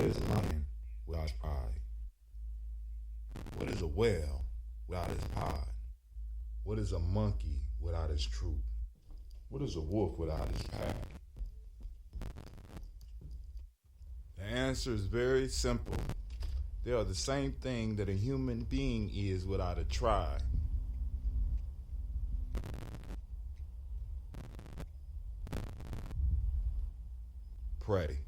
is a lion without his pride? What is a whale without his pod? What is a monkey without his troop? What is a wolf without his pack? The answer is very simple. They are the same thing that a human being is without a tribe. Pray.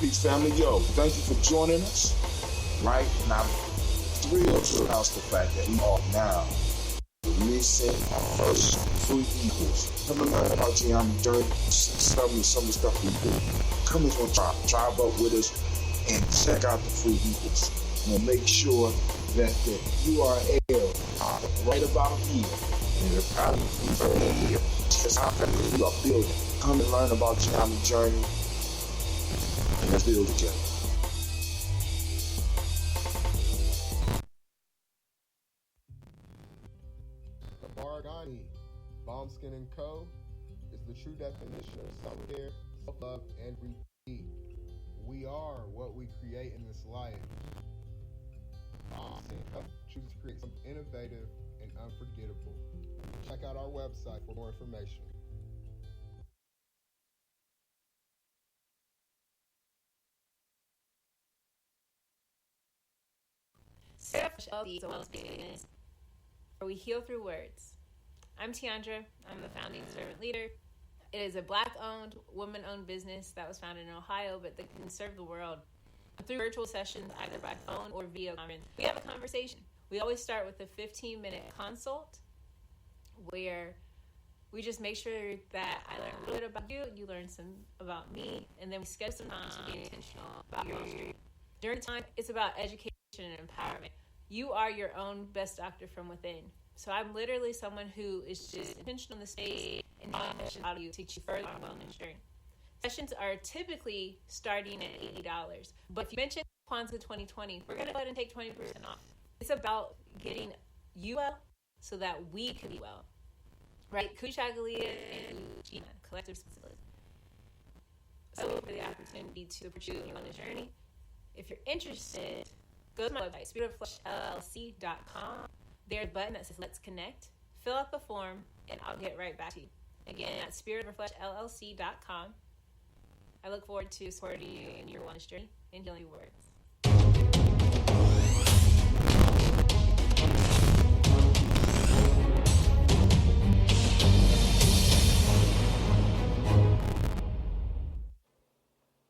Peace family, yo, thank you for joining us, right? And I'm thrilled to announce the fact that we are now releasing our first free ebooks. Come and learn about Gye-Nyame journey, some of the stuff we do. Come and tribe up with us and check out the free ebooks. We'll make sure that the URL right about here, and it'll probably be here. Just how we are building. Come and learn about Gye-Nyame journey. And let's build together. The Bargani, Bomb Skin & Co. is the true definition of self-care, self-love, and repeat. We are what we create in this life. Bomb Skin & Co. chooses to create something innovative and unforgettable. Check out our website for more information. Where we heal through words. I'm Tiandra. I'm the founding servant leader. It is a Black-owned, woman-owned business that was founded in Ohio, but that can serve the world through virtual sessions, either by phone or video conference. We have a conversation. We always start with a 15-minute consult where we just make sure that I learn a little bit about you, you learn some about me, and then we schedule some time to be intentional about your street. During the time, it's about education and empowerment. You are your own best doctor from within. So I'm literally someone who is just intentional in the space and how to teach you further on wellness journey. Sessions are typically starting at $80. But if you mention Kwanzaa 2020, we're going to go ahead and take 20% off. It's about getting you well so that we can be well. Right? Kuchagalia and Ujima, collective responsibility. So for the opportunity to support you on the journey. If you're interested, go to my website, spiritofleshllc.com. There's a button that says Let's Connect. Fill out the form, and I'll get right back to you. Again, that's spiritofleshllc.com. I look forward to supporting you in your wellness journey and healing your words.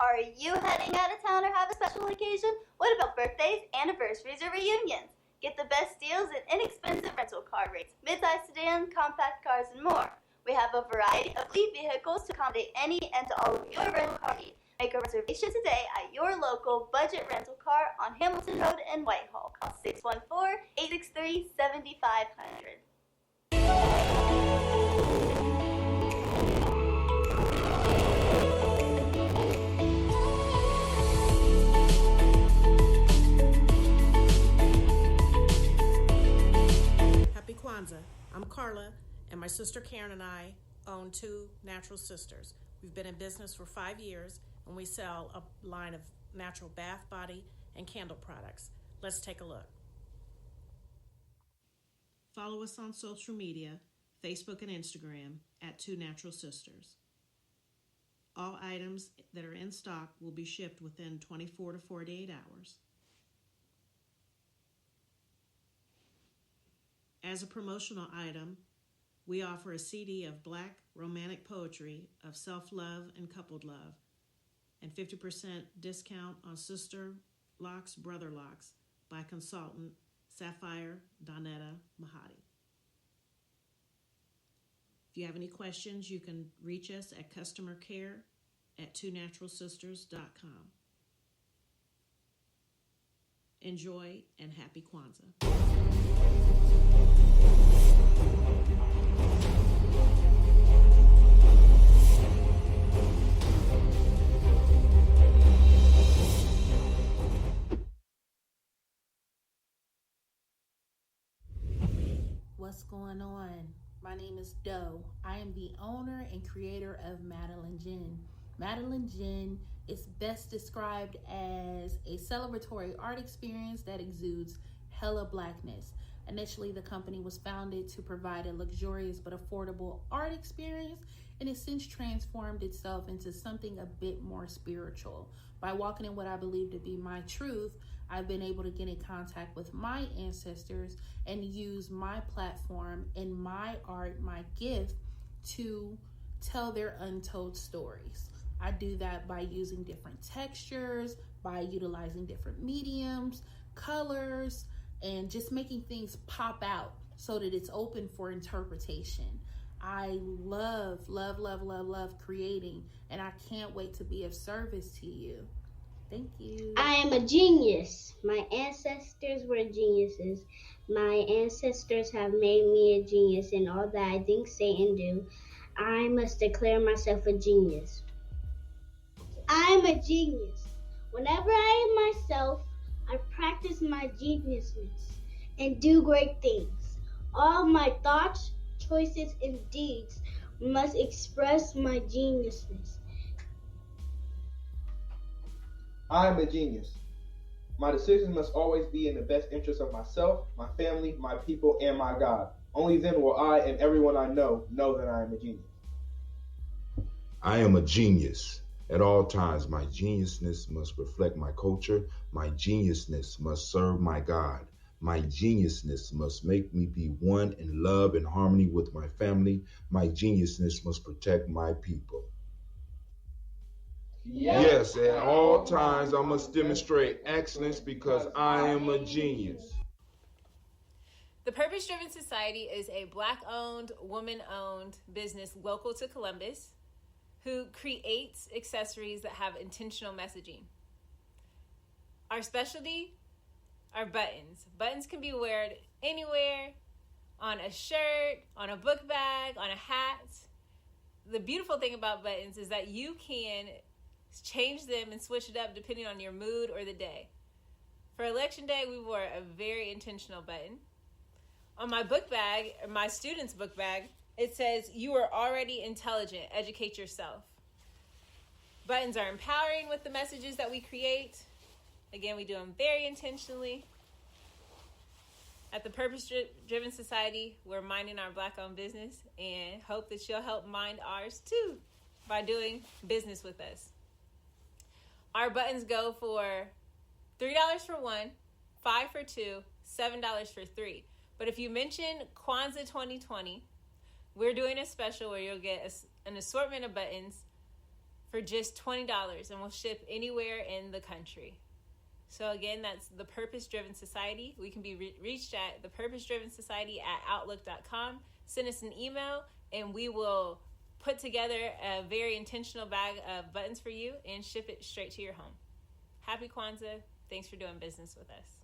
Are you heading out of town or have a special occasion? What about birthdays, anniversaries, or reunions? Get the best deals and inexpensive rental car rates, midsize sedan, compact cars, and more. We have a variety of fleet vehicles to accommodate any and all of your rental car needs. Make a reservation today at your local budget rental car on Hamilton Road in Whitehall. Call 614-863-7500. I'm Carla, and my sister Karen and I own Two Natural Sisters. We've been in business for 5 years, and we sell a line of natural bath, body, and candle products. Let's take a look. Follow us on social media, Facebook and Instagram, at Two Natural Sisters. All items that are in stock will be shipped within 24 to 48 hours. As a promotional item, we offer a CD of Black romantic poetry of self-love and coupled love, and 50% discount on Sister Locks, Brother Locks by consultant Sapphire Donetta Mahadi. If you have any questions, you can reach us at customercare@twonaturalsisters.com. Enjoy and happy Kwanzaa. What's going on? My name is Doe. I am the owner and creator of Madeline Gin. Madeline Gin is best described as a celebratory art experience that exudes hella blackness. Initially, the company was founded to provide a luxurious but affordable art experience, and has since transformed itself into something a bit more spiritual. By walking in what I believe to be my truth, I've been able to get in contact with my ancestors and use my platform and my art, my gift, to tell their untold stories. I do that by using different textures, by utilizing different mediums, colors, and just making things pop out so that it's open for interpretation. I love creating, and I can't wait to be of service to you. Thank you. I am a genius. My ancestors were geniuses. My ancestors have made me a genius in all that I think, say, and do. I must declare myself a genius. I am a genius. Whenever I am myself, I practice my geniusness and do great things. All my thoughts, choices, and deeds must express my geniusness. I am a genius. My decisions must always be in the best interest of myself, my family, my people, and my God. Only then will I and everyone I know that I am a genius. I am a genius. At all times, my geniusness must reflect my culture. My geniusness must serve my God. My geniusness must make me be one in love and harmony with my family. My geniusness must protect my people. Yes, at all times I must demonstrate excellence because I am a genius. The Purpose Driven Society is a Black-owned, woman-owned business local to Columbus who creates accessories that have intentional messaging. Our specialty are buttons. Buttons can be worn anywhere, on a shirt, on a book bag, on a hat. The beautiful thing about buttons is that you can change them and switch it up depending on your mood or the day. For Election Day, we wore a very intentional button. On my book bag, or my student's book bag, it says, "You are already intelligent, educate yourself." Buttons are empowering with the messages that we create. Again, we do them very intentionally. At the Purpose Driven Society, we're minding our Black-owned business and hope that you'll help mind ours too by doing business with us. Our buttons go for $3 for one, $5 for two, $7 for three. But if you mention Kwanzaa 2020, we're doing a special where you'll get an assortment of buttons for just $20, and we'll ship anywhere in the country. So again, that's the Purpose Driven Society. We can be reached at thepurposedrivensociety@outlook.com. Send us an email, and we will put together a very intentional bag of buttons for you and ship it straight to your home. Happy Kwanzaa. Thanks for doing business with us.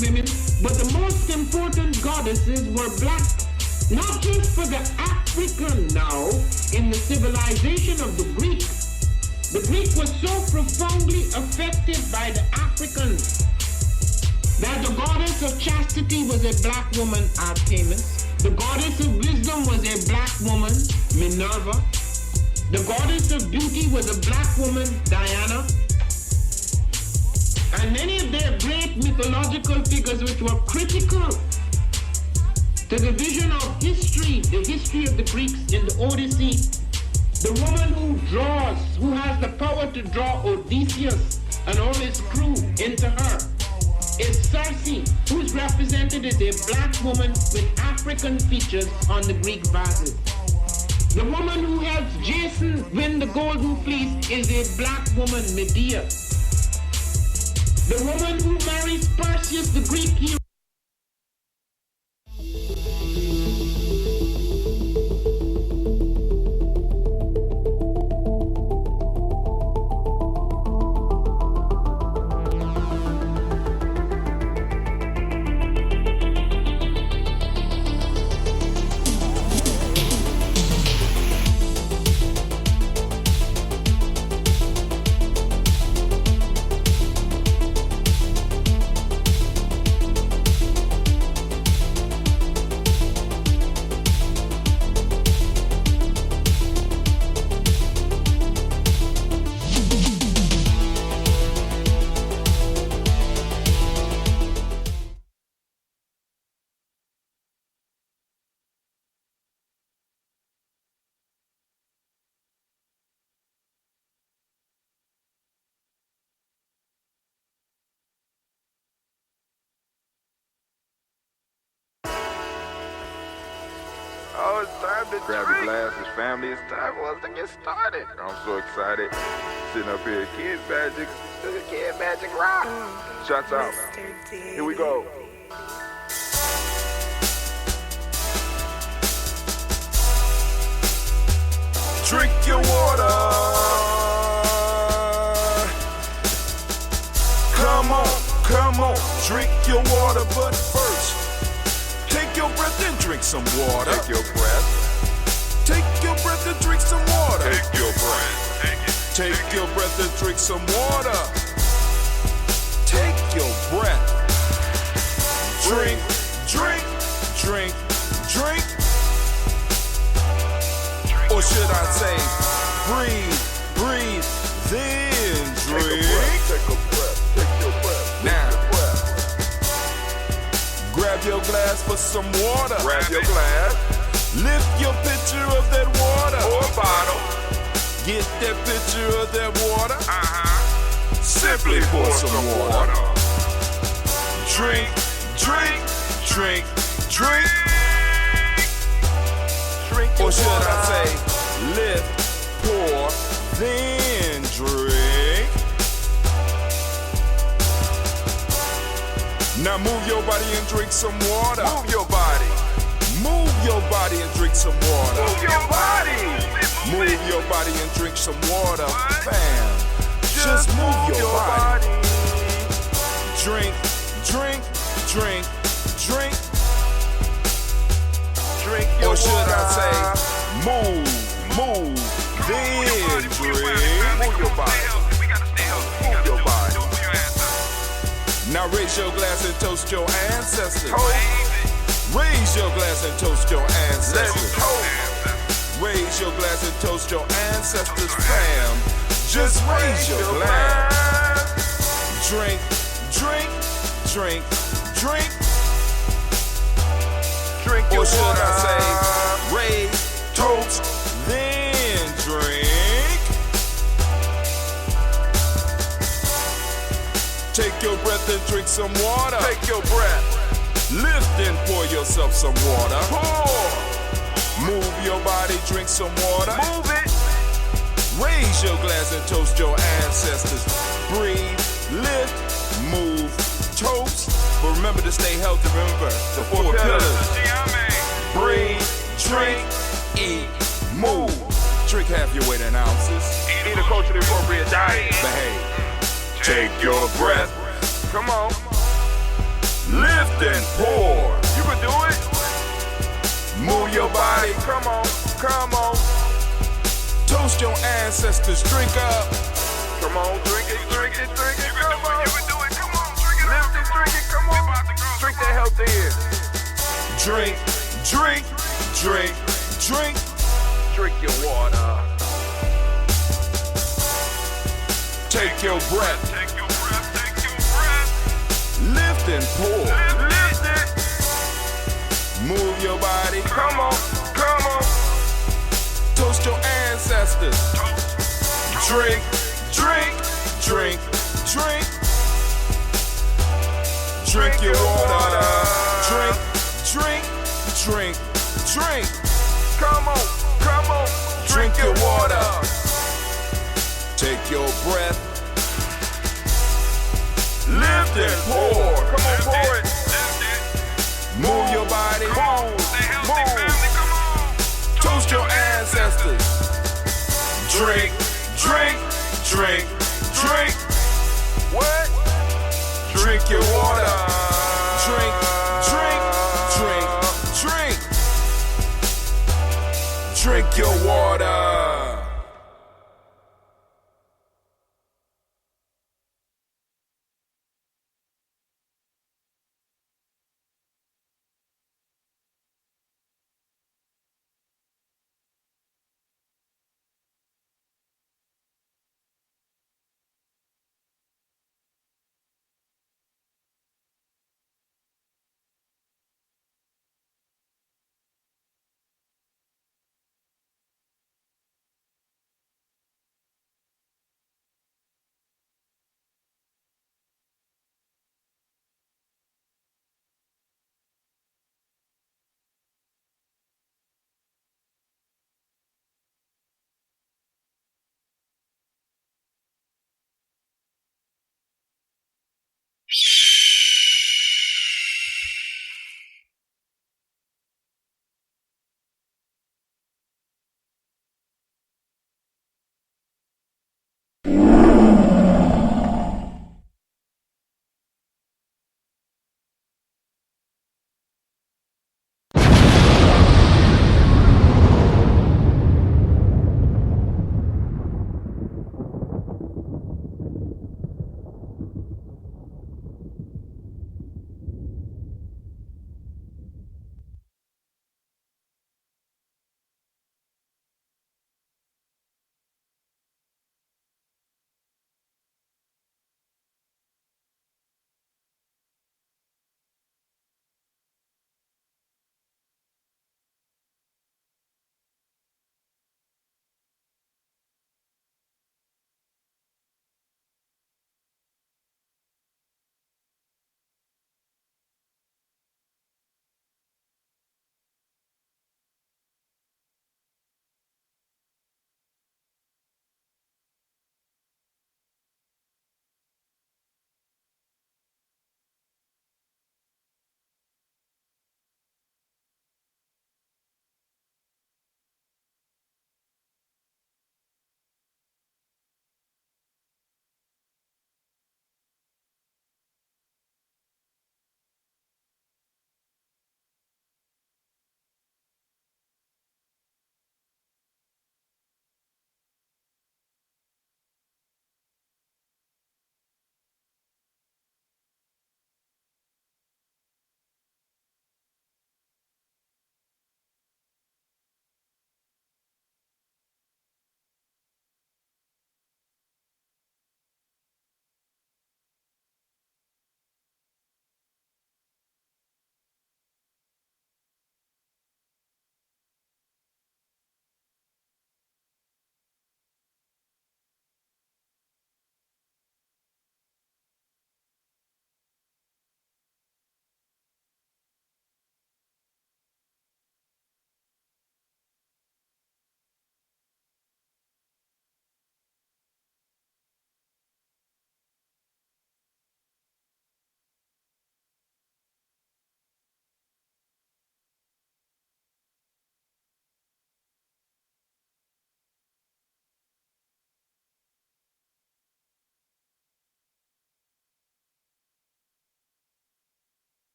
women, but the most important goddesses were black. Not just for the African now, in the civilization of the Greek. The Greek was so profoundly affected by the Africans that the goddess of chastity was a black woman, Artemis. The goddess of wisdom was a black woman, Minerva. The goddess of beauty was a black woman, Diana. And many of their great mythological figures which were critical to the vision of history, the history of the Greeks in the Odyssey. The woman who draws, who has the power to draw Odysseus and all his crew into her, is Circe, who is represented as a black woman with African features on the Greek vases. The woman who helps Jason win the Golden Fleece is a black woman, Medea. The woman who marries Perseus, the Greek hero. Oh, it's time to grab your glasses, family. It's time for us to get started. I'm so excited. Sitting up here, Kid Magic, Kid Magic Rock. Shots out. Here we go. Drink your water. Come on, drink your water, but first, take your breath and drink some water. Take your breath. Take your breath and drink some water. Take your breath. Take your breath and drink some water. Take your breath. Drink, drink, drink, drink. Or should I say, breathe, breathe, then drink. Take a breath. Take your breath. Now, grab your glass for some water. Grab your glass. Lift your pitcher of that water. Or a bottle. Get that pitcher of that water. Simply pour some water. Drink, drink, drink, drink. Drink your or should water. I say, lift, pour, then drink. Now move your body and drink some water. Move your body. Move your body and drink some water. Move your body. Move your body and drink some water. Bam. Just move your body. Drink, drink, drink, drink. Drink your or should water. I say, move, then drink. Move your body. Move your body. Now raise your glass and toast your ancestors. Raise your glass and toast your ancestors. Raise your glass and toast your ancestors, fam. Just raise your glass. Drink, drink, drink, drink. Drink your or should water. I say, raise, toast, then drink. Take your breath and drink some water. Take your breath. Lift and pour yourself some water. Pour. Move your body, drink some water. Move it. Raise your glass and toast your ancestors. Breathe, lift, move, toast. But remember to stay healthy. Remember the four pillars. Breathe, drink, eat, move. Drink half your weight in ounces. Eat a culturally appropriate diet. Behave. Take your breath. Come on. lift and pour. You can do it. Move your body, come on, come on. Toast your ancestors, drink up. Come on, drink it, drink it, drink it, come on. You can do it, come on, drink it. Lift it, drink it, come on. Drink that health in. Drink, drink, drink, drink. Drink your water. Take your breath. Take your breath, take your breath. Lift and pour. Lift it. Move your body. Come on, come on. Toast your ancestors. Drink, drink, drink, drink. Drink your water. Drink, drink, drink, drink. Come on, come on. Drink your water. Take your breath. Lift and pour. Come on, pour it. Move your body. Move. Toast your ancestors. Drink, drink, drink, drink. What? Drink your water. Drink, drink, drink, drink. Drink your water.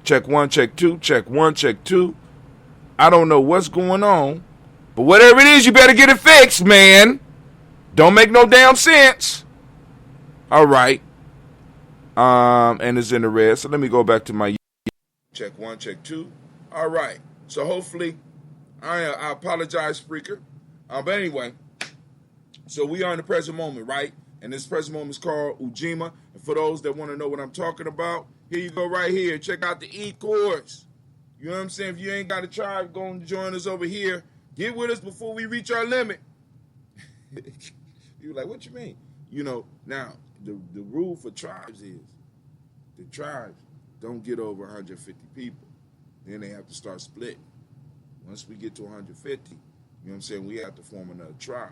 Check one, check two, check one, check two. I don't know what's going on, but whatever it is, you better get it fixed, man. Don't make no damn sense. All right. And it's in the red. So let me go back to my check one, check two. All right. So hopefully, I apologize, Spreaker. But anyway, so we are in the present moment, right? And this present moment is called Ujima. And for those that want to know what I'm talking about, here you go right here. Check out the E-course. You know what I'm saying? If you ain't got a tribe, go and join us over here. Get with us before we reach our limit. You're like, what you mean? You know, now, the rule for tribes is the tribes don't get over 150 people. Then they have to start splitting. Once we get to 150, you know what I'm saying, we have to form another tribe.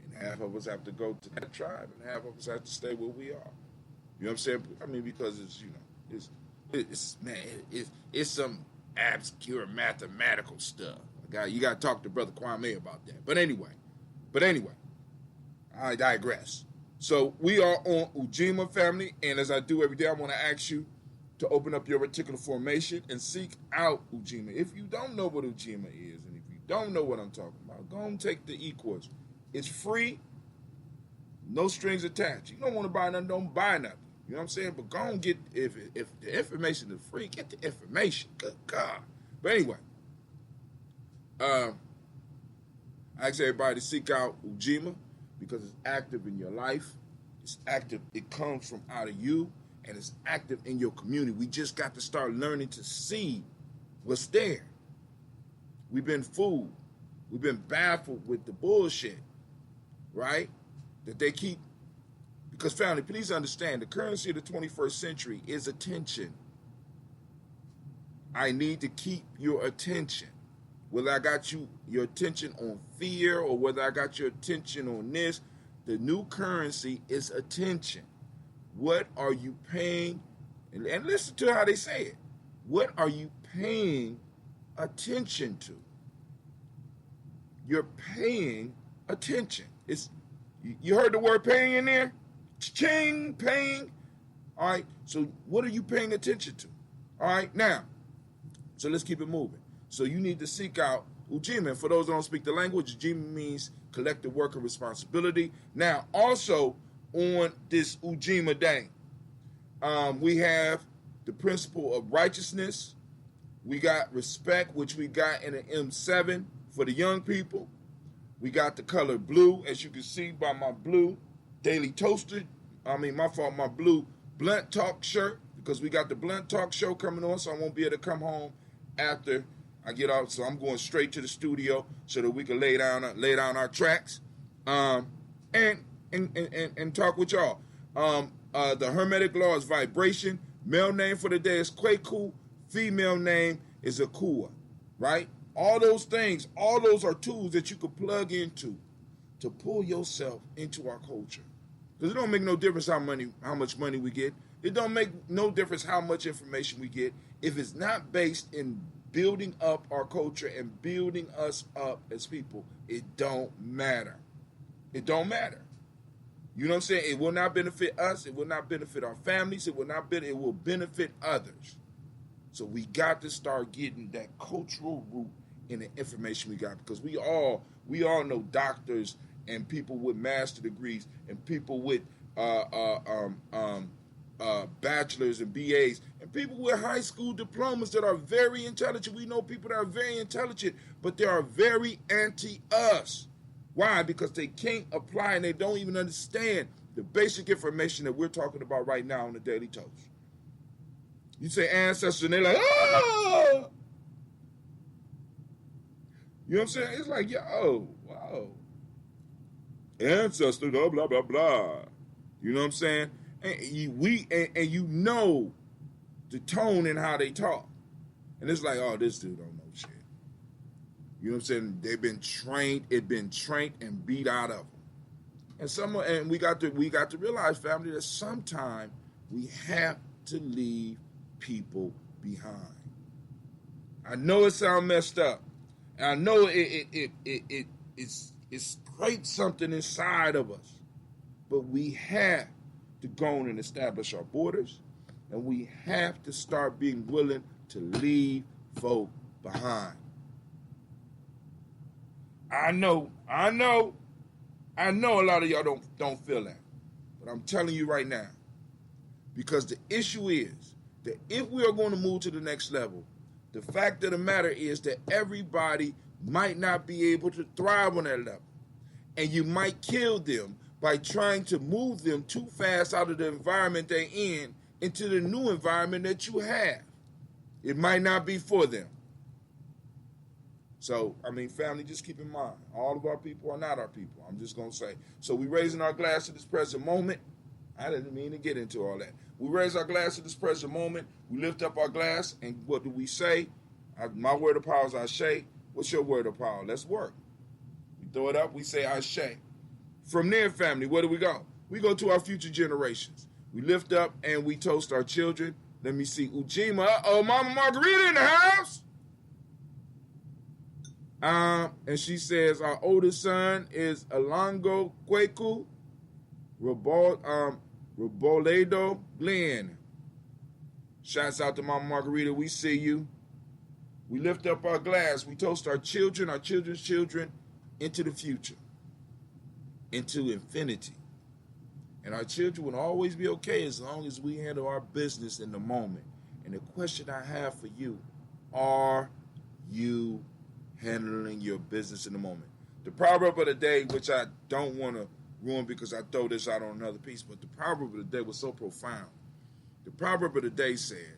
And half of us have to go to that tribe, and half of us have to stay where we are. You know what I'm saying? I mean, because it's, you know, it's some obscure mathematical stuff. You got to talk to Brother Kwame about that. But anyway, I digress. So we are on Ujima, family, and as I do every day, I want to ask you to open up your reticular formation and seek out Ujima. If you don't know what Ujima is, and if you don't know what I'm talking about, go and take the E-course. It's free, no strings attached. You don't want to buy nothing, don't buy nothing. You know what I'm saying? But go and get, if the information is free, get the information. Good God. But anyway, I ask everybody to seek out Ujima because it's active in your life. It's active. It comes from out of you, and it's active in your community. We just got to start learning to see what's there. We've been fooled. We've been baffled with the bullshit, right? That they keep. Because, family, please understand, the currency of the 21st century is attention. I need to keep your attention. Whether I got your attention on fear or whether I got your attention on this, the new currency is attention. What are you paying? And listen to how they say it. What are you paying attention to? You're paying attention. You heard the word paying in there? Ching, paying. All right. So what are you paying attention to? All right. Now, so let's keep it moving. So you need to seek out Ujima. And for those who don't speak the language, Ujima means collective work and responsibility. Now, also on this Ujima day, we have the principle of righteousness. We got respect, which we got in an M7 for the young people. We got the color blue, as you can see by my blue Daily Toaster. My blue Blunt Talk shirt, because we got the Blunt Talk show coming on, so I won't be able to come home after I get out. So I'm going straight to the studio so that we can lay down our tracks, and talk with y'all. The Hermetic law is vibration. Male name for the day is Kweku. Female name is Akua. Right? All those things, all those are tools that you can plug into to pull yourself into our culture. Because it don't make no difference how much money we get. It don't make no difference how much information we get if it's not based in building up our culture and building us up as people. It don't matter. It don't matter. You know what I'm saying? It will not benefit us. It will not benefit our families. It will benefit others. So we got to start getting that cultural root in the information we got, because we all know doctors and people with master degrees and people with bachelors and BAs and people with high school diplomas that are very intelligent. We know people that are very intelligent, but they are very anti-us. Why? Because they can't apply and they don't even understand the basic information that we're talking about right now on the Daily Toast. You say ancestors and they're like, ah! You know what I'm saying? It's like, yo, wow. Ancestor, blah, blah, blah, blah. You know what I'm saying? And you know the tone and how they talk. And it's like, oh, this dude don't know shit. You know what I'm saying? They've been trained, and beat out of them. And we got to realize, family, that sometimes we have to leave people behind. I know it sounds messed up. And I know it scrapes something inside of us. But we have to go on and establish our borders. and we have to start being willing to leave folk behind. I know a lot of y'all don't feel that, but I'm telling you right now, because the issue is that if we are going to move to the next level, the fact of the matter is that everybody might not be able to thrive on that level, and you might kill them by trying to move them too fast out of the environment they're in into the new environment that you have. It might not be for them. So, I mean, family, just keep in mind, all of our people are not our people. I'm just going to say. So we raising our glass to this present moment. I didn't mean to get into all that. We raise our glass to this present moment. We lift up our glass, and what do we say? My word of power is Ashe. What's your word of power? Let's work. We throw it up. We say Ashe. From there, family, where do we go? We go to our future generations. We lift up and we toast our children. Let me see. Ujima. Uh-oh, Mama Margarita in the house. And she says our oldest son is Alongo Kweku Reboledo Glenn. Shouts out to Mama Margarita. We see you. We lift up our glass. We toast our children, our children's children, into the future, into infinity. And our children will always be okay as long as we handle our business in the moment. And the question I have for you, are you handling your business in the moment? The proverb of the day, which I don't want to ruin because I throw this out on another piece, but the proverb of the day was so profound. The proverb of the day said,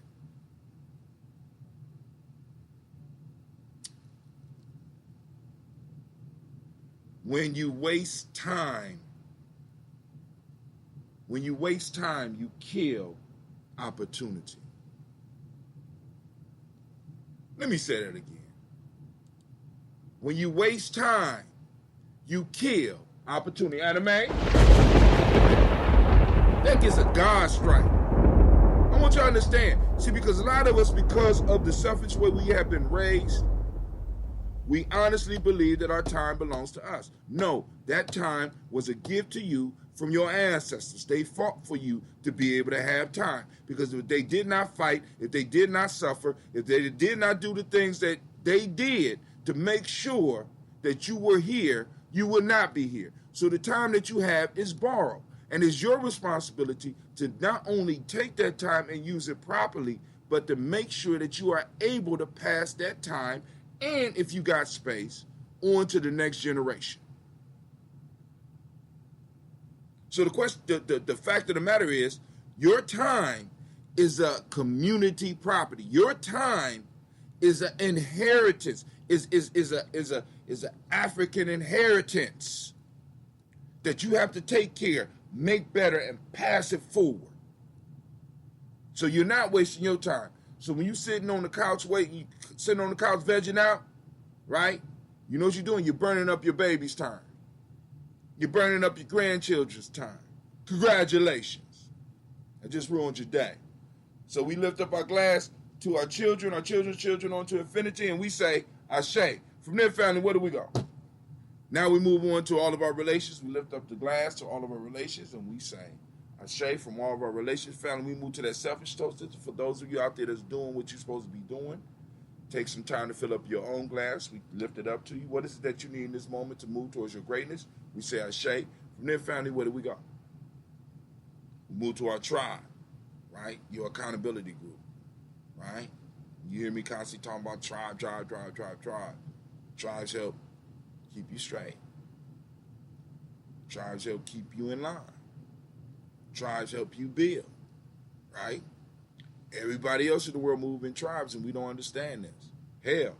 when you waste time, you kill opportunity. Let me say that again. When you waste time, you kill opportunity. Anime? That gets a God strike. I want you to understand. See, because a lot of us, because of the selfish way we have been raised, we honestly believe that our time belongs to us. No, that time was a gift to you from your ancestors. They fought for you to be able to have time. Because if they did not fight, if they did not suffer, if they did not do the things that they did to make sure that you were here, you will not be here. So the time that you have is borrowed. And it's your responsibility to not only take that time and use it properly, but to make sure that you are able to pass that time, and if you got space, on to the next generation. So the fact of the matter is, your time is a community property. Your time is an inheritance. Is an African inheritance that you have to take care, make better, and pass it forward. So you're not wasting your time. So when you're sitting on the couch sitting on the couch vegging out, right? You know what you're doing? You're burning up your baby's time. You're burning up your grandchildren's time. Congratulations. I just ruined your day. So we lift up our glass to our children's children, onto infinity, and we say, Ashe. From there, family, where do we go? Now we move on to all of our relations. We lift up the glass to all of our relations, and we say, Ashe, from all of our relations. Family, we move to that selfish toast. For those of you out there that's doing what you're supposed to be doing, take some time to fill up your own glass. We lift it up to you. What is it that you need in this moment to move towards your greatness? We say Ashe. From there, family, where do we go? We move to our tribe, right? Your accountability group, right? You hear me constantly talking about tribe. Tribes help keep you straight. Tribes help keep you in line. Tribes help you build, right? Everybody else in the world move in tribes, and we don't understand this. Hell,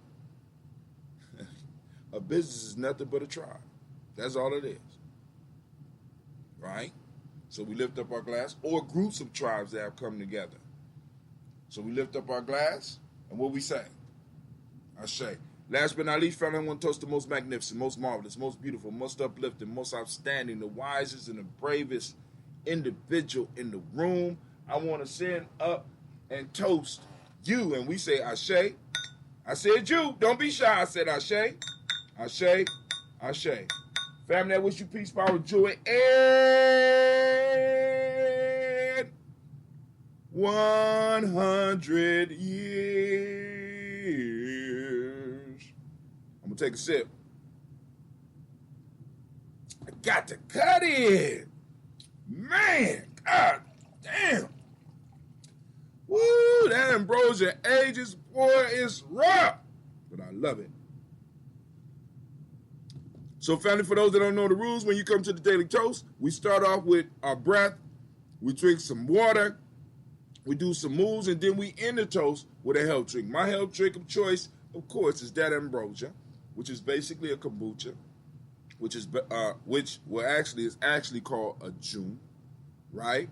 a business is nothing but a tribe. That's all it is, right? So we lift up our glass, or groups of tribes that have come together. So we lift up our glass, and what we say? Ashe. Last but not least, family, I want to toast the most magnificent, most marvelous, most beautiful, most uplifting, most outstanding, the wisest and the bravest individual in the room. I want to send up and toast you, and we say Ashe. I said you. Don't be shy. I said Ashe. Ashe. Ashe. Family, I wish you peace, power, joy, and one. 100 years. I'm going to take a sip. I got to cut it. Man, God damn. Woo, that ambrosia ages, boy, it's rough. But I love it. So, family, for those that don't know the rules, when you come to the Daily Toast, we start off with our breath, we drink some water, we do some moves, and then we end the toast with a health drink. My health drink of choice, of course, is that ambrosia, which is basically a kombucha, which is actually called a June, right?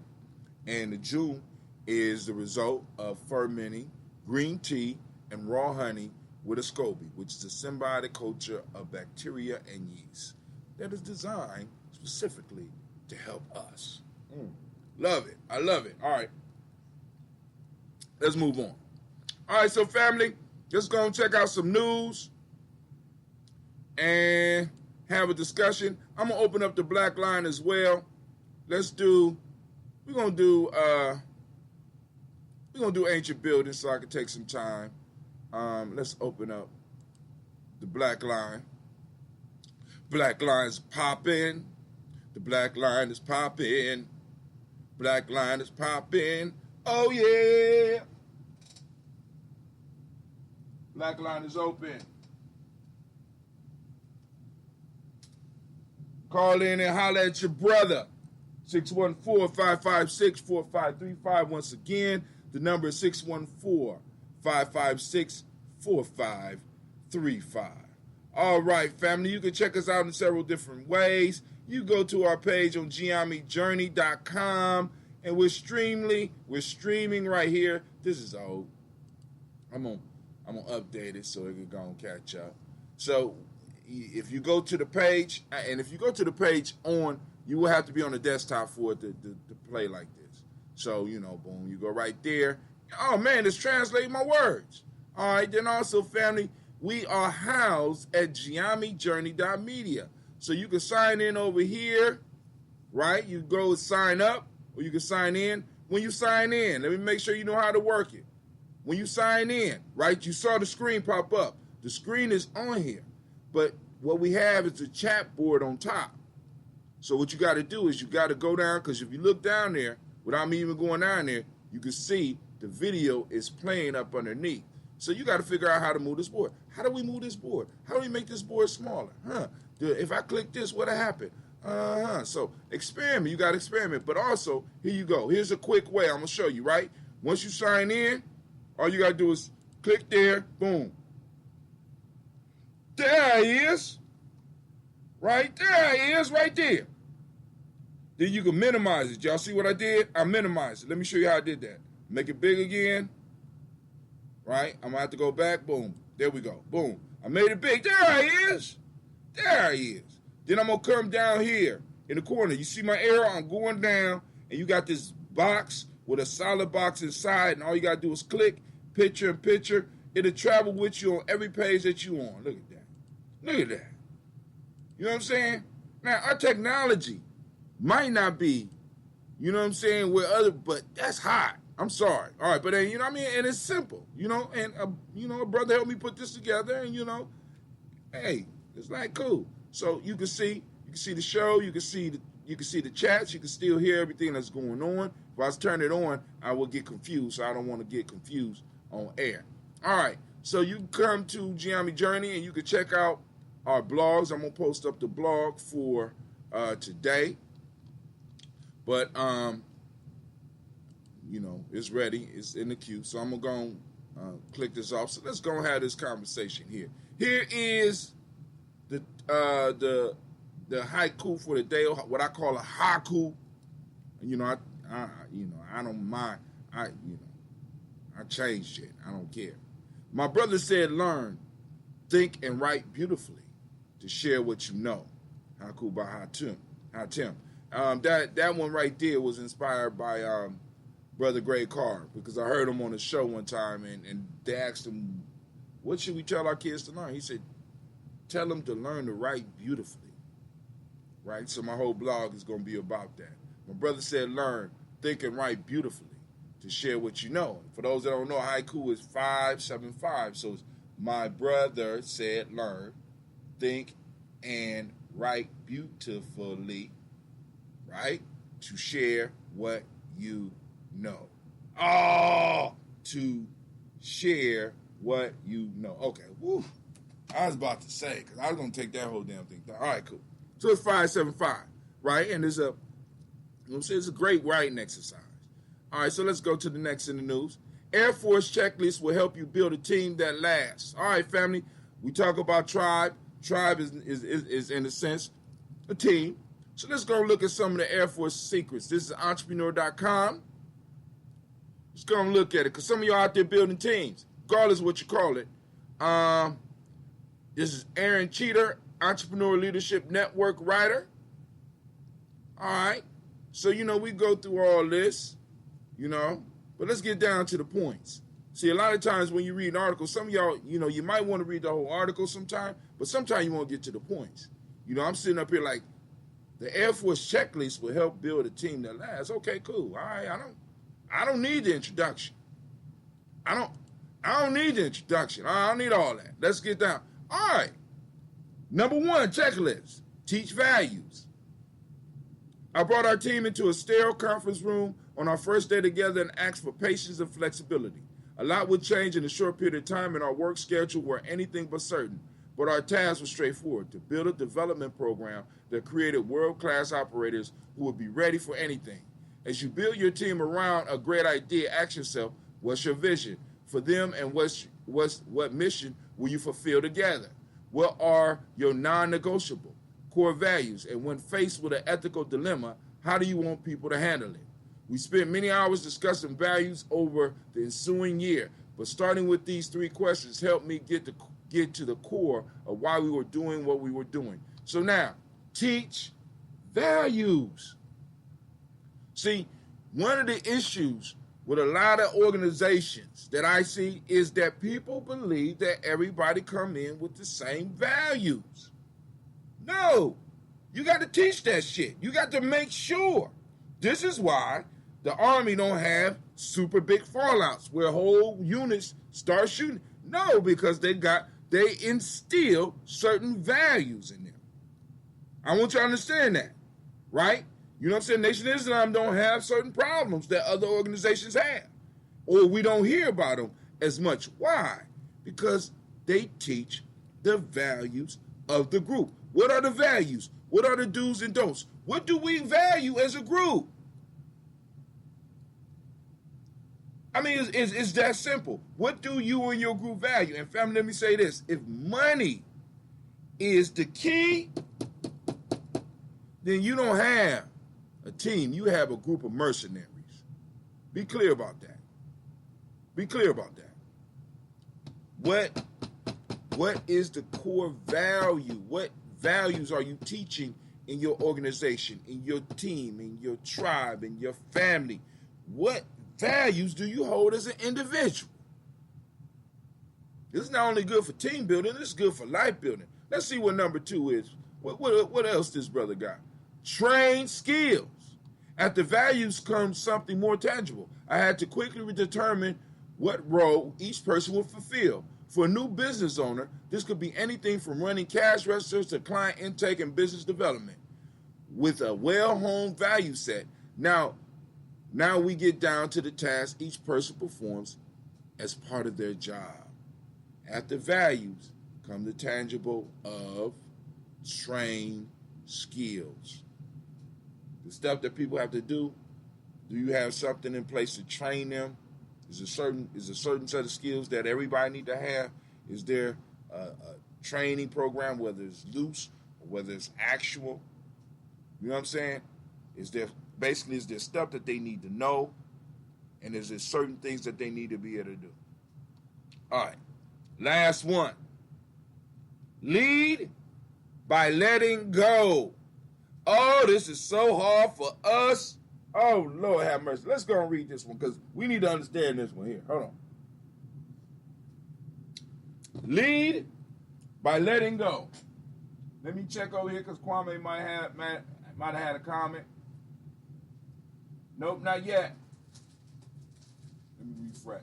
And the June is the result of fermenting green tea and raw honey with a SCOBY, which is a symbiotic culture of bacteria and yeast that is designed specifically to help us. Love it. I love it. All right. Let's move on. All right, so family, let's go and check out some news and have a discussion. I'm going to open up the Black line as well. We're going to do ancient buildings so I can take some time. Let's open up the Black line. Black line's popping. The Black line is popping. Black line is popping. Oh, yeah. Black line is open. Call in and holler at your brother. 614-556-4535. Once again, the number is 614-556-4535. All right, family, you can check us out in several different ways. You go to our page on Gye-Nyame and we're streaming right here. This is old. I'm gonna update it so it can go and catch up. So if you go to the page, and if you go to the page you will have to be on the desktop for it to play like this. So, boom, you go right there. Oh, man, it's translating my words. All right, then also, family, we are housed at GyeNyameJourney.media. So you can sign in over here, right? You go sign up, or you can sign in. When you sign in, let me make sure you know how to work it. When you sign in, right, you saw the screen pop up. The screen is on here. But what we have is the chat board on top. So what you got to do is you got to go down, because if you look down there, without me even going down there, you can see the video is playing up underneath. So you got to figure out how to move this board. How do we move this board? How do we make this board smaller? If I click this, what'll happen? So experiment. You got to experiment. But also, here you go. Here's a quick way I'm going to show you, right? Once you sign in, all you got to do is click there. Boom. There he is. Right there he is, right there. Then you can minimize it. Y'all see what I did? I minimized it. Let me show you how I did that. Make it big again. Right? I'm going to have to go back. Boom. There we go. Boom. I made it big. There he is. There he is. Then I'm going to come down here in the corner. You see my arrow? I'm going down, and you got this box with a solid box inside, and all you got to do is click, picture, and picture. It'll travel with you on every page that you on. Look at that. Look at that. You know what I'm saying? Now, our technology might not be, you know what I'm saying, but that's hot. I'm sorry. All right, but then, you know what I mean? And it's simple, and, a brother helped me put this together, and, hey, it's like cool. So you can see the show, you can see the chats, you can still hear everything that's going on. If I was turn it on, I will get confused, so I don't want to get confused on air. All right, so you can come to Gye-Nyame Journey, and you can check out our blogs. I'm going to post up the blog for today. But, it's ready. It's in the queue. So I'm going to click this off. So let's go and have this conversation here. Here is the haiku for the day, what I call a haiku. I don't mind. I changed it. I don't care. My brother said, learn, think, and write beautifully to share what you know. Haiku by Hatim. That one right there was inspired by Brother Gray Carr, because I heard him on the show one time, and they asked him, what should we tell our kids to learn? He said, tell them to learn to write beautifully, right? So my whole blog is going to be about that. My brother said, learn, think, and write beautifully to share what you know. For those that don't know, haiku is 575. So it's my brother said learn, think, and write beautifully, right? To share what you know. Oh, to share what you know. Okay, woo. I was about to say, because I was going to take that whole damn thing down. All right, cool. So it's 575, right? And it's a great writing exercise. All right, so let's go to the next in the news. Air Force checklist will help you build a team that lasts. All right, family, we talk about tribe. Tribe is in a sense, a team. So let's go look at some of the Air Force secrets. This is entrepreneur.com. Let's go and look at it, because some of y'all out there building teams, regardless of what you call it. This is Aaron Cheater, Entrepreneur Leadership Network writer. All right. So, we go through all this, but let's get down to the points. See, a lot of times when you read an article, some of y'all, you might want to read the whole article sometime, but sometimes you won't get to the points. I'm sitting up here like, the Air Force checklist will help build a team that lasts. Okay, cool. All right, I don't need the introduction. I don't need the introduction. I don't need all that. Let's get down. All right. Number 1, checklist. Teach values. I brought our team into a sterile conference room on our first day together and asked for patience and flexibility. A lot would change in a short period of time, and our work schedule were anything but certain. But our task was straightforward: to build a development program that created world-class operators who would be ready for anything. As you build your team around a great idea, ask yourself, what's your vision for them, and what mission will you fulfill together? What are your non-negotiable core values? And when faced with an ethical dilemma, how do you want people to handle it? We spent many hours discussing values over the ensuing year, but starting with these 3 questions helped me get to the core of why we were doing what we were doing. So now, teach values. See, one of the issues with a lot of organizations that I see is that people believe that everybody come in with the same values. No, you got to teach that shit. You got to make sure. This is why the Army don't have super big fallouts where whole units start shooting. No, because they instill certain values in them. I want you to understand that, right? You know what I'm saying? Nation of Islam don't have certain problems that other organizations have, or we don't hear about them as much. Why? Because they teach the values of the group. What are the values? What are the do's and don'ts? What do we value as a group? I mean, it's that simple. What do you and your group value? And family, let me say this. If money is the key, then you don't have a team. You have a group of mercenaries. Be clear about that. Be clear about that. What is the core value? What values are you teaching in your organization, in your team, in your tribe, in your family? What values do you hold as an individual? This is not only good for team building, this is good for life building. Let's see what number 2 is. What else this brother got? Train skills. After values comes something more tangible. I had to quickly determine what role each person will fulfill. For a new business owner, this could be anything from running cash registers to client intake and business development. With a well-honed value set, now we get down to the task each person performs as part of their job. After values come the tangible of train skills. The stuff that people have to do you have something in place to train them? Is a certain set of skills that everybody need to have? Is there a training program, whether it's loose or whether it's actual? You know what I'm saying? Is there stuff that they need to know? And is there certain things that they need to be able to do? All right. Last one. Lead by letting go. Oh, this is so hard for us. Oh, Lord have mercy. Let's go and read this one because we need to understand this one here. Hold on. Lead by letting go. Let me check over here because Kwame might have had a comment. Nope, not yet. me refresh.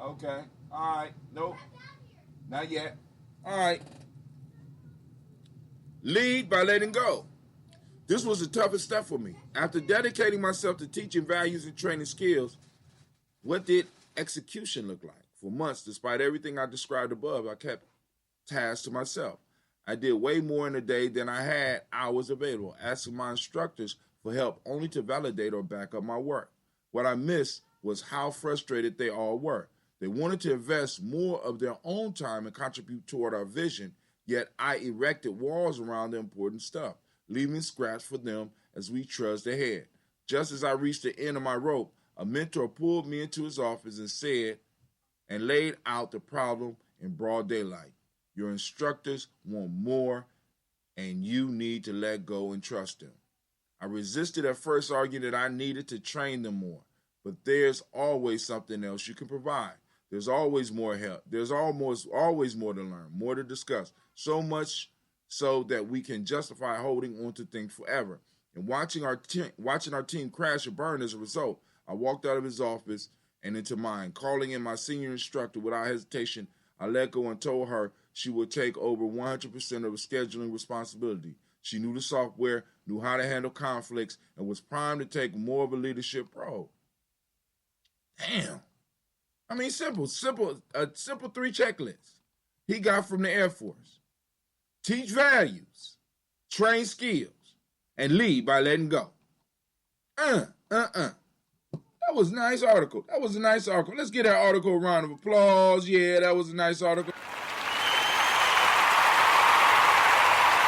Okay. All right. Nope. Not yet. All right. Lead by letting go. This was the toughest step for me. After dedicating myself to teaching values and training skills, what did execution look like? For months, despite everything I described above, I kept tasks to myself. I did way more in a day than I had hours available, asking my instructors for help only to validate or back up my work. What I missed was how frustrated they all were. They wanted to invest more of their own time and contribute toward our vision, yet I erected walls around the important stuff, leaving scraps for them as we trudged ahead. Just as I reached the end of my rope, a mentor pulled me into his office and said, and laid out the problem in broad daylight. Your instructors want more, and you need to let go and trust them. I resisted at first, arguing that I needed to train them more, but there's always something else you can provide. There's always more help. There's always more to learn, more to discuss, so much so that we can justify holding on to things forever. And watching our team crash and burn as a result, I walked out of his office and into mine, calling in my senior instructor without hesitation. I let go and told her she would take over 100% of the scheduling responsibility. She knew the software, knew how to handle conflicts, and was primed to take more of a leadership role. Damn. I mean, simple 3 checklists he got from the Air Force. Teach values, train skills, and lead by letting go. That was a nice article. Let's get that article a round of applause. Yeah, that was a nice article.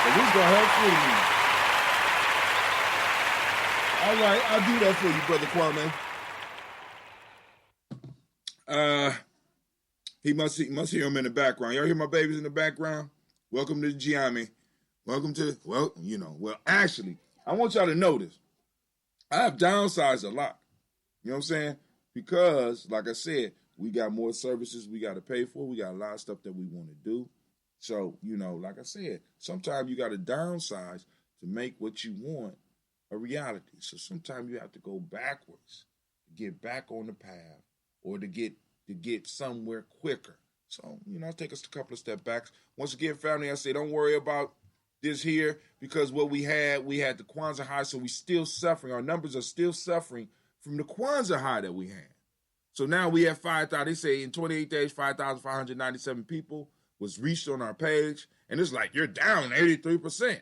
And who's going to help free me? All right, I'll do that for you, Brother Kwame. He must hear him in the background. Y'all hear my babies in the background? Welcome to the Gye-Nyame. Actually, I want y'all to notice, I have downsized a lot. You know what I'm saying? Because, like I said, we got more services we got to pay for. We got a lot of stuff that we want to do. So, like I said, sometimes you got to downsize to make what you want a reality. So sometimes you have to go backwards to get back on the path or to get somewhere quicker. So, take us a couple of steps back. Once again, family, I say don't worry about this here because what we had the Kwanzaa high, so we still suffering. Our numbers are still suffering from the Kwanzaa high that we had. So now we have 5,000. They say in 28 days, 5,597 people was reached on our page. And it's like, you're down 83%.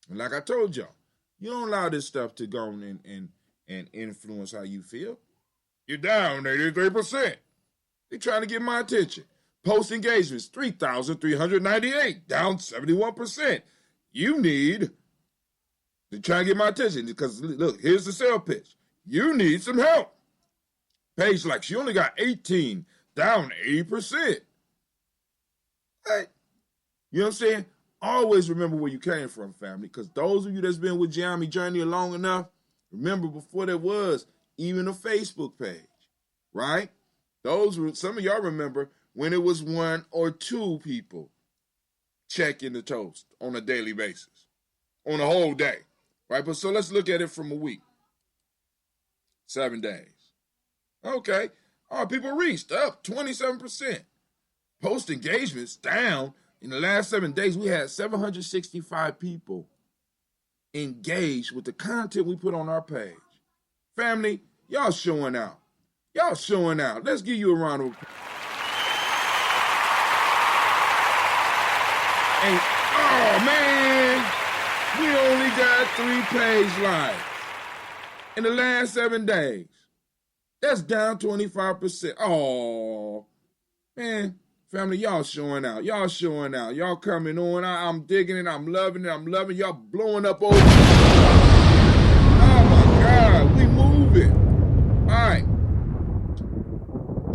And like I told y'all, you don't allow this stuff to go and influence how you feel. You're down 83%. They're trying to get my attention. Post engagements, 3,398, down 71%. You need to try and get my attention because, look, here's the sales pitch. You need some help. Page likes, you only got 18, down 80%. Right? You know what I'm saying? Always remember where you came from, family, because those of you that's been with Gye-Nyame Journey long enough, remember before there was even a Facebook page, right? Some of y'all remember when it was 1 or 2 people checking the toast on a daily basis, on a whole day, right? But so let's look at it from a week. 7 days. Okay. People reached up 27%. Post engagements down. In the last 7 days, we had 765 people engaged with the content we put on our page. Family, y'all showing out. Let's give you a round of applause. And, oh, man, we only got 3 page likes in the last 7 days. That's down 25%. Oh, man, family, y'all showing out. Y'all coming on. I'm digging it. I'm loving it. Y'all blowing up over. Oh, my God, we moving. All right.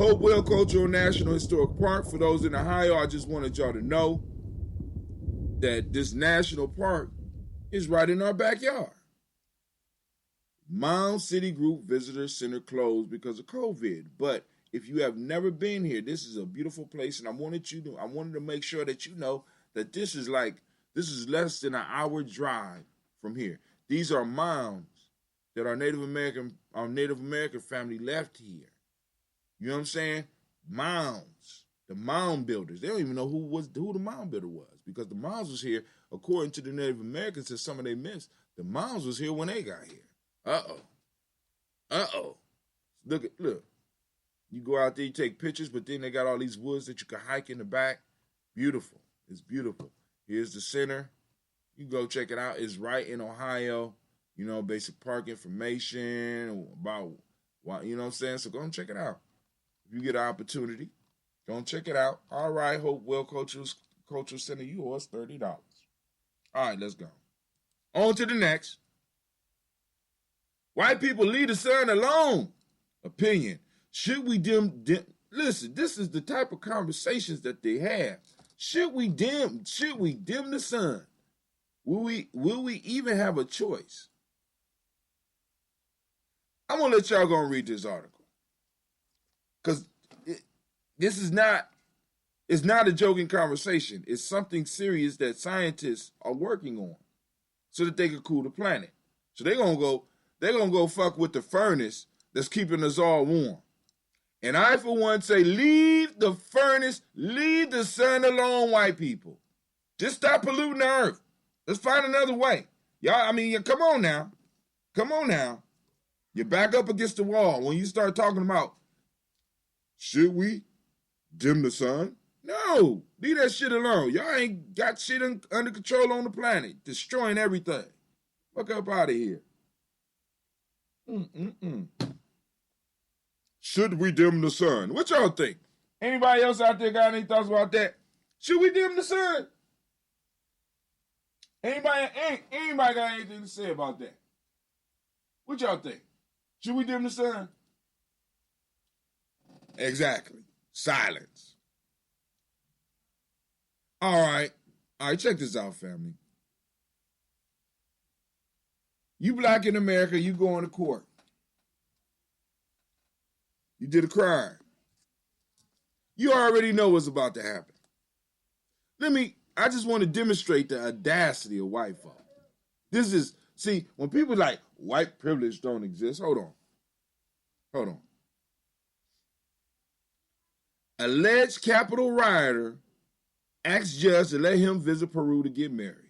Hopewell Cultural National Historic Park. For those in Ohio, I just wanted y'all to know that this national park is right in our backyard. Mound City Group Visitor Center closed because of COVID. But if you have never been here, this is a beautiful place, and I wanted to make sure that you know that this is less than an hour drive from here. These are mounds that our Native American family left here. You know what I'm saying? Mounds, the mound builders. They don't even know who the mound builder was, because the mounds was here, according to the Native Americans and some of their myths. The mounds was here when they got here. Uh-oh. Look. You go out there, you take pictures, but then they got all these woods that you can hike in the back. Beautiful. It's beautiful. Here's the center. You go check it out. It's right in Ohio. You know, basic park information about, you know what I'm saying? So go and check it out. If you get an opportunity, go and check it out. All right, Hopewell Cultural Center, you owe us $30. All right, let's go. On to the next. White people leave the sun alone. Opinion. Should we listen, this is the type of conversations that they have. Should we dim the sun? Will we even have a choice? I'm gonna let y'all go and read this article. Because it's not a joking conversation. It's something serious that scientists are working on so that they can cool the planet. So they're gonna go fuck with the furnace that's keeping us all warm. And I, for one, say, leave the furnace, leave the sun alone, white people. Just stop polluting the earth. Let's find another way. Y'all, come on now. Come on now. You're back up against the wall when you start talking about, should we dim the sun? No, leave that shit alone. Y'all ain't got shit under control on the planet, destroying everything. Fuck up out of here. Should we dim the sun? What y'all think? Anybody else out there got any thoughts about that? Should we dim the sun? Anybody got anything to say about that? What y'all think? Should we dim the sun? Exactly. Silence. All right, check this out, family. You black in America, you going to court. You did a crime. You already know what's about to happen. I just want to demonstrate the audacity of white folk. When people like, white privilege don't exist, hold on. Alleged Capitol rioter asks judge to let him visit Peru to get married.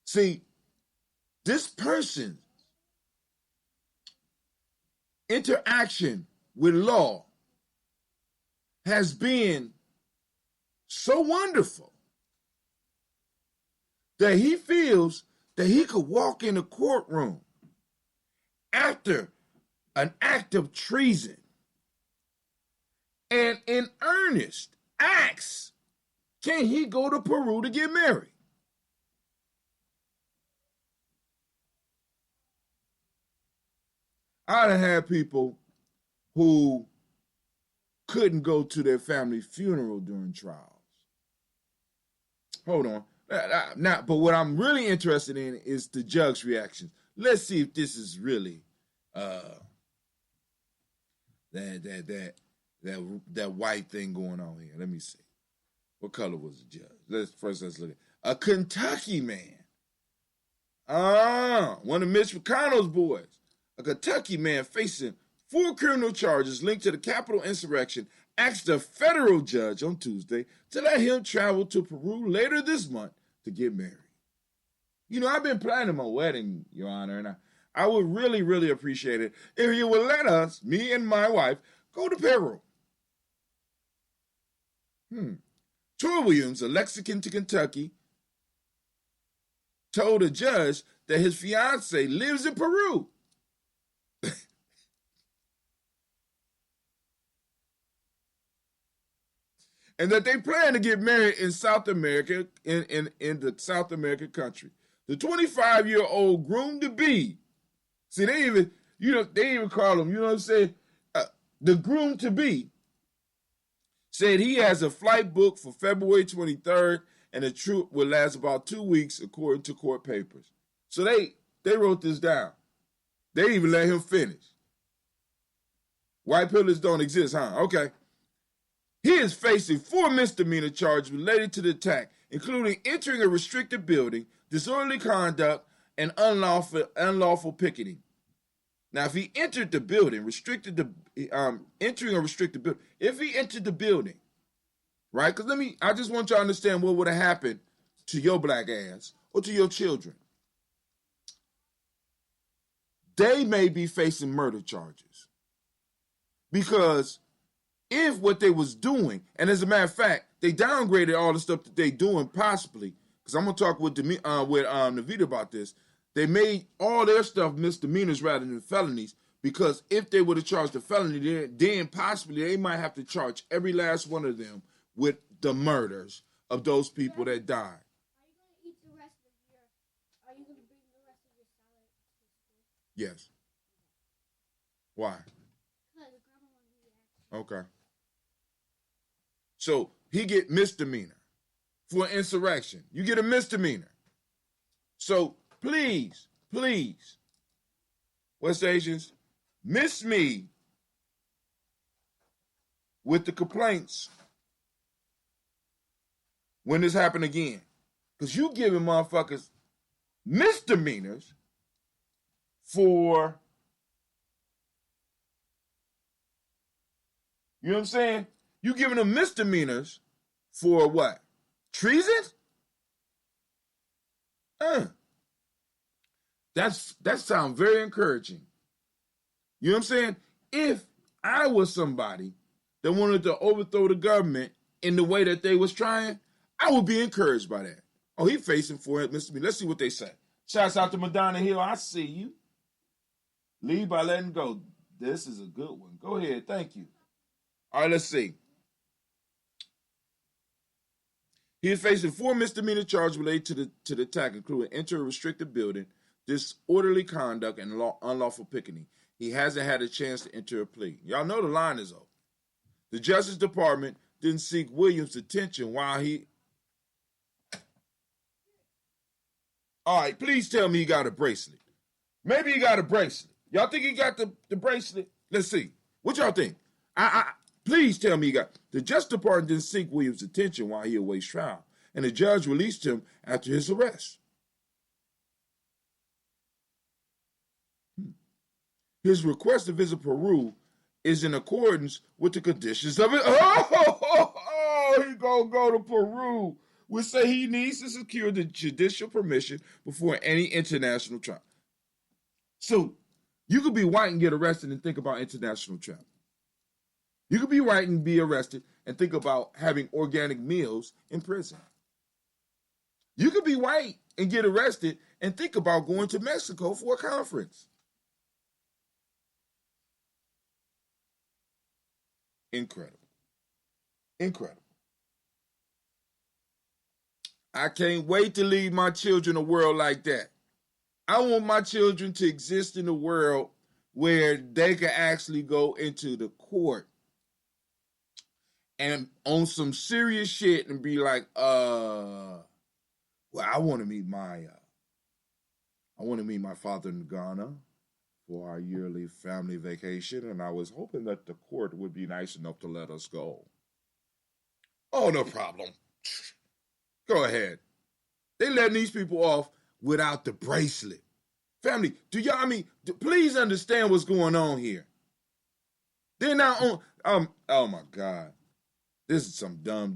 See, this person's interaction with law has been so wonderful that he feels that he could walk in a courtroom after an act of treason and in earnest asks, can he go to Peru to get married? I'd have had people who couldn't go to their family funeral during trials. Hold on. But what I'm really interested in is the judge's reaction. Let's see if this is really that white thing going on here. Let me see. What color was the judge? Let's look at a Kentucky man. One of Mitch McConnell's boys. A Kentucky man facing 4 criminal charges linked to the Capitol insurrection asked a federal judge on Tuesday to let him travel to Peru later this month to get married. You know, I've been planning my wedding, Your Honor, and I would really, really appreciate it if you would let us, me and my wife, go to Peru. Troy Williams, a Lexington to Kentucky, told a judge that his fiancée lives in Peru. And that they plan to get married in South America, in the South American country. The 25-year-old groom-to-be, see, they even call him, you know what I'm saying? The groom-to-be said he has a flight booked for February 23rd, and the trip will last about 2 weeks, according to court papers. So they wrote this down. They even let him finish. White privilege don't exist, huh? Okay. He is facing 4 misdemeanor charges related to the attack including entering a restricted building, disorderly conduct, and unlawful picketing. Now, if he entered the building, entering a restricted building, if he entered the building, right? Because I just want you to understand what would have happened to your black ass or to your children. They may be facing murder charges. Because if what they was doing, and as a matter of fact, they downgraded all the stuff that they doing possibly, because I'm going to talk with Navita about this, they made all their stuff misdemeanors rather than felonies, because if they would have charged a felony, then possibly they might have to charge every last one of them with the murders of those people that died. Are you going to bring the rest of your salad to school? Yes. Why? Because Grandma wanted me to ask. Okay. So he get misdemeanor for insurrection. You get a misdemeanor. So please, West Asians, miss me with the complaints when this happen again. Because you giving motherfuckers misdemeanors for, you know what I'm saying? You giving them misdemeanors for what? Treason? That sounds very encouraging. You know what I'm saying? If I was somebody that wanted to overthrow the government in the way that they was trying, I would be encouraged by that. Oh, he facing for it, Mr. B. Let's see what they say. Shouts out to Madonna Hill. I see you. Lead by letting go. This is a good one. Go ahead. Thank you. All right, let's see. He is facing 4 misdemeanor charges related to the attack, including entering a restricted building, disorderly conduct, and unlawful picketing. He hasn't had a chance to enter a plea. Y'all know the line is over. The Justice Department didn't seek Williams' attention while he... All right, please tell me he got a bracelet. Maybe he got a bracelet. Y'all think he got the bracelet? Let's see. What y'all think? Please tell me he got... The Justice Department didn't seek Williams' attention while he awaits trial, and the judge released him after his arrest. His request to visit Peru is in accordance with the conditions of it. He gonna go to Peru. We say he needs to secure the judicial permission before any international travel. So you could be white and get arrested and think about international travel. You could be white and be arrested and think about having organic meals in prison. You could be white and get arrested and think about going to Mexico for a conference. Incredible. Incredible. I can't wait to leave my children a world like that. I want my children to exist in a world where they can actually go into the court and on some serious shit and be like, well, I want to meet my father in Ghana for our yearly family vacation, and I was hoping that the court would be nice enough to let us go. Oh, no problem. Go ahead. They letting these people off without the bracelet. Family, please understand what's going on here. They're not on, oh my God. This is some dumb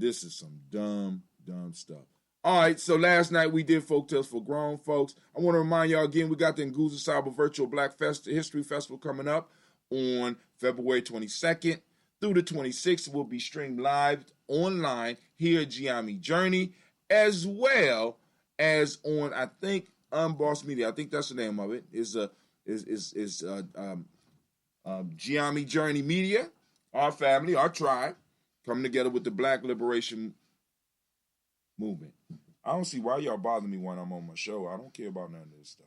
stuff. All right, so last night we did Folk Tales for Grown Folks. I want to remind y'all again, we got the Nguza Saba Virtual Black History Festival coming up on February 22nd through the 26th. It will be streamed live online here at Gye-Nyame Journey, as well as on, I think, Unbossed Media. I think that's the name of it. Is Gye-Nyame Journey Media, our family, our tribe, coming together with the Black Liberation Movement. I don't see why y'all bother me when I'm on my show. I don't care about none of this stuff.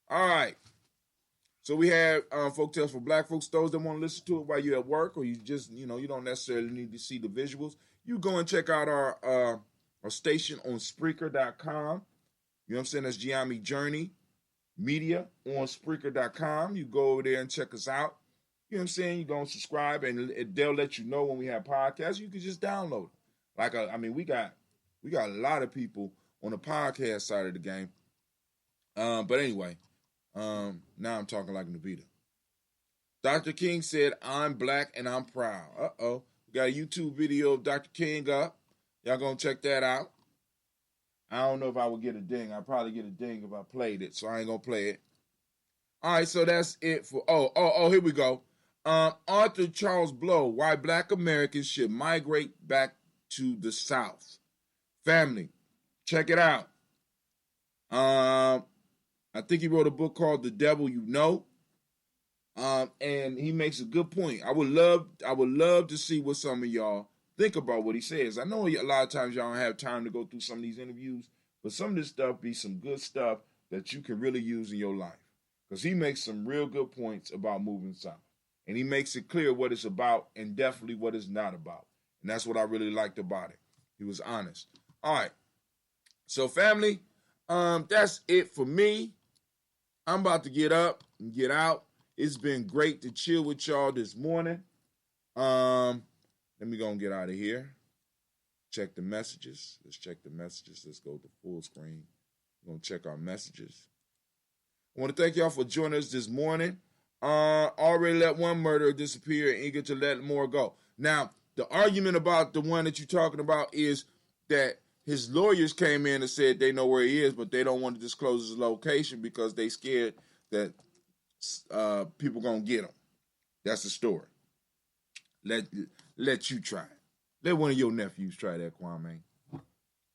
All right. So we have Folk Tales for Black Folks. Those that want to listen to it while you're at work, or you just, you don't necessarily need to see the visuals. You go and check out our station on Spreaker.com. You know what I'm saying? That's Gye-Nyame Journey Media on Spreaker.com. You go over there and check us out. You know what I'm saying? You go and subscribe, and they'll let you know when we have podcasts. You can just download it. We got a lot of people on the podcast side of the game. But anyway, now I'm talking like Navita. Dr. King said, I'm black and I'm proud. Uh-oh. We got a YouTube video of Dr. King up. Y'all gonna check that out. I don't know if I would get a ding. I'd probably get a ding if I played it, so I ain't gonna play it. All right, so that's it for, here we go. Arthur Charles Blow, Why Black Americans Should Migrate Back to the South. Family, check it out. I think he wrote a book called The Devil You Know. And he makes a good point. I would love to see what some of y'all think about what he says. I know a lot of times y'all don't have time to go through some of these interviews, but some of this stuff be some good stuff that you can really use in your life. Because he makes some real good points about moving south. And he makes it clear what it's about and definitely what it's not about. And that's what I really liked about it. He was honest. All right. So family, that's it for me. I'm about to get up and get out. It's been great to chill with y'all this morning. Let me go and get out of here. Check the messages. Let's check the messages. Let's go to full screen. We're going to check our messages. I want to thank y'all for joining us this morning. Already let one murderer disappear and eager to let more go. Now, the argument about the one that you're talking about is that his lawyers came in and said they know where he is, but they don't want to disclose his location because they scared that people gonna get him. That's the story. Let you try it. Let one of your nephews try that, Kwame.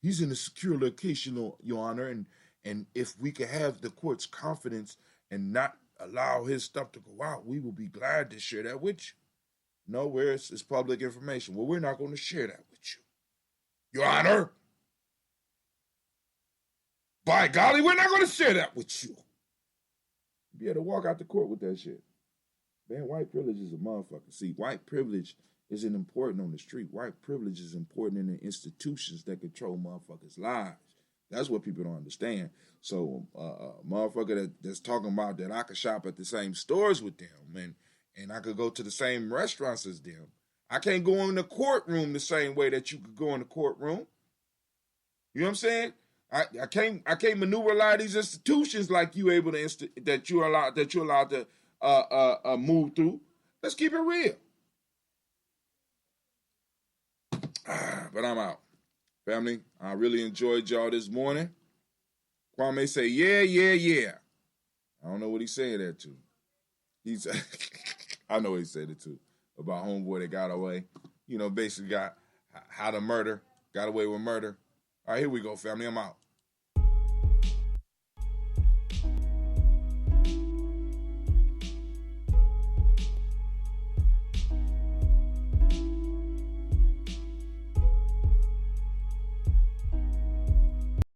He's in a secure location, Your Honor, and if we could have the court's confidence and not allow his stuff to go out, we will be glad to share that with you. No, where it's public information. Well, we're not going to share that with you, Your Honor. By golly, we're not going to share that with you. Be able to walk out the court with that shit. Man, white privilege is a motherfucker. See, white privilege isn't important on the street. White privilege is important in the institutions that control motherfuckers' lives. That's what people don't understand. So, motherfucker that's talking about that I could shop at the same stores with them and I could go to the same restaurants as them. I can't go in the courtroom the same way that you could go in the courtroom. You know what I'm saying? I can't maneuver a lot of these institutions like you able to that you're allowed to move through. Let's keep it real. But I'm out. Family, I really enjoyed y'all this morning. Kwame say, yeah. I don't know what he's saying that to. I know what he said it to. About homeboy that got away. You know, basically got how to murder. Got away with murder. All right, here we go, family. I'm out.